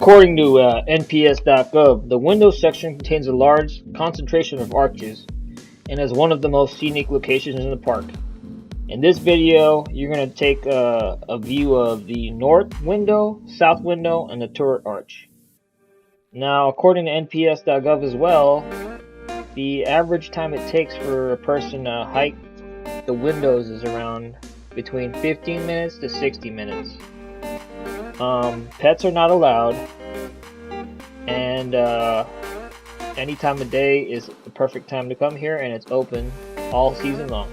According to NPS.gov, the Windows section contains a large concentration of arches and is one of the most scenic locations in the park. In this video, you're going to take a view of the north window, south window, and the turret arch. Now, according to NPS.gov as well, the average time it takes for a person to hike the windows is around between 15 minutes to 60 minutes. Pets are not allowed, and any time of day is the perfect time to come here, and it's open all season long.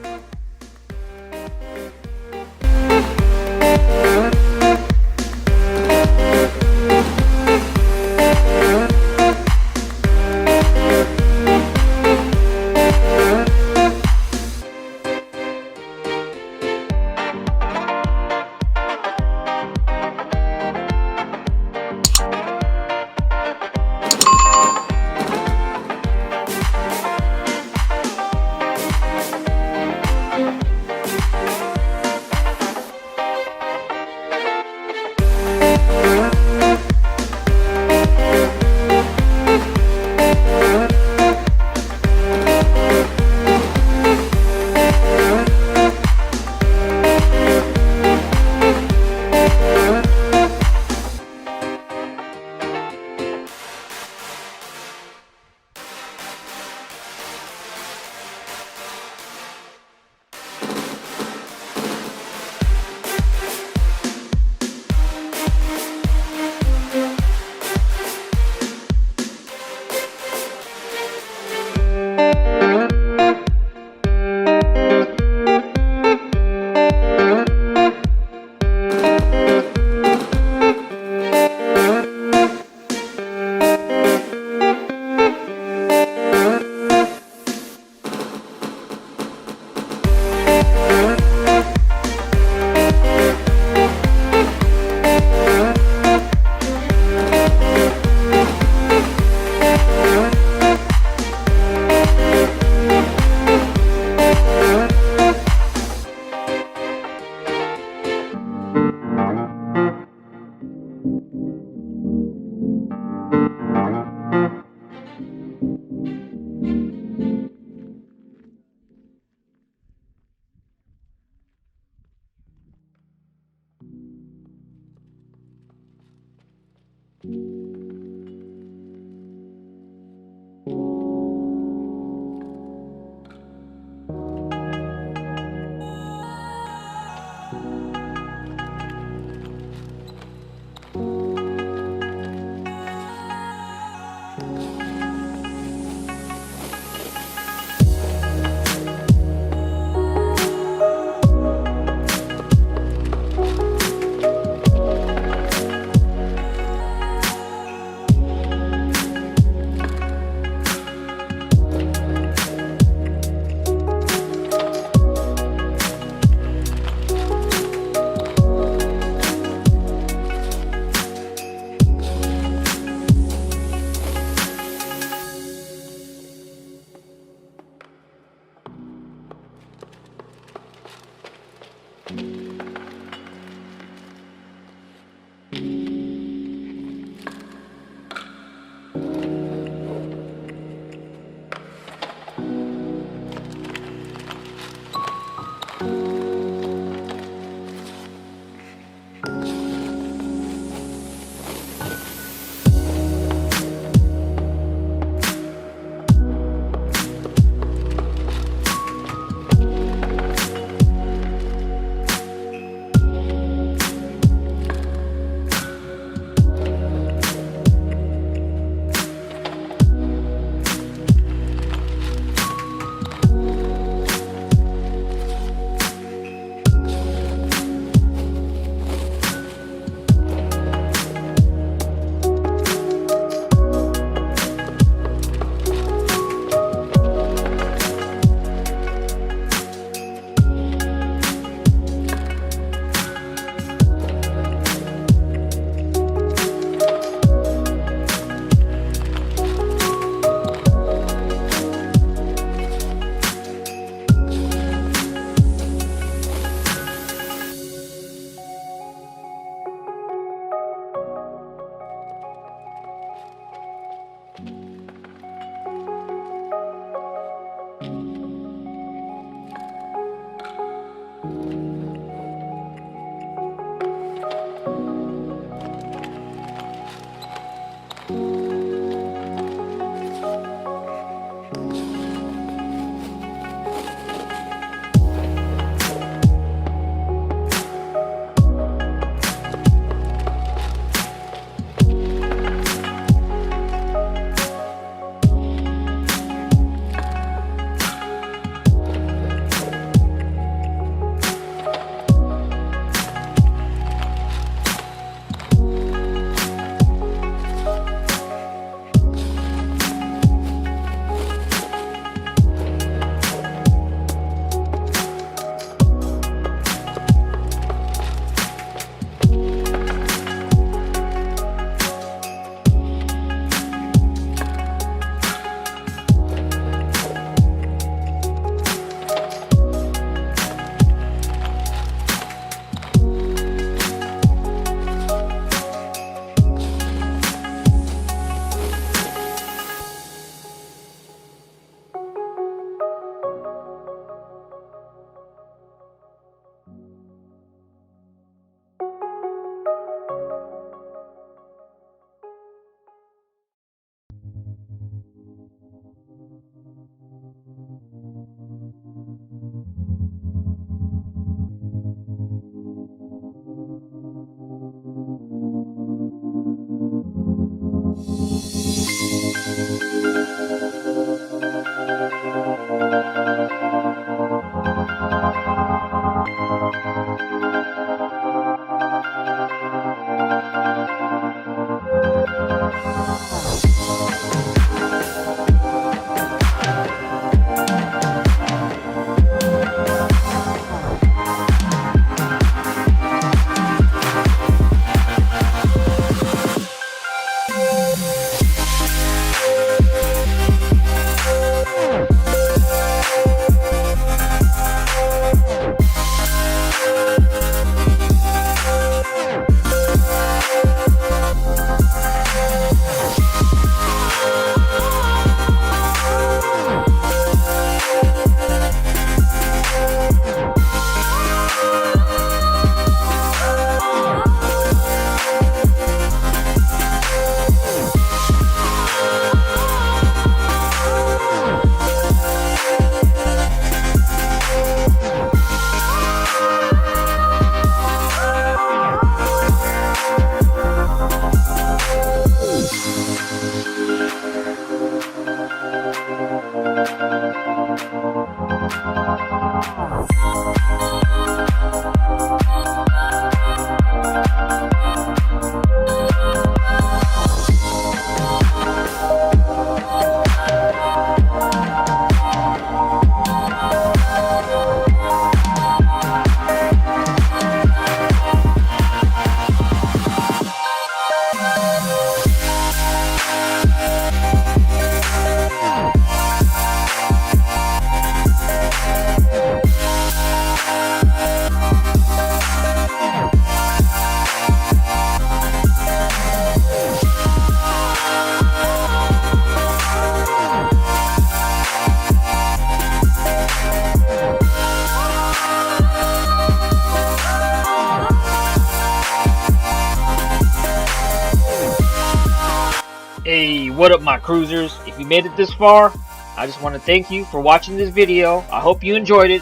Hey, what up my cruisers? If you made it this far, I just want to thank you for watching this video. I hope you enjoyed it.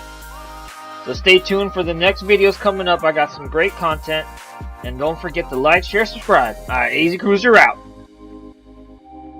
So stay tuned for the next videos coming up. I got some great content. And don't forget to like, share, subscribe. Alright, AZcruiser out.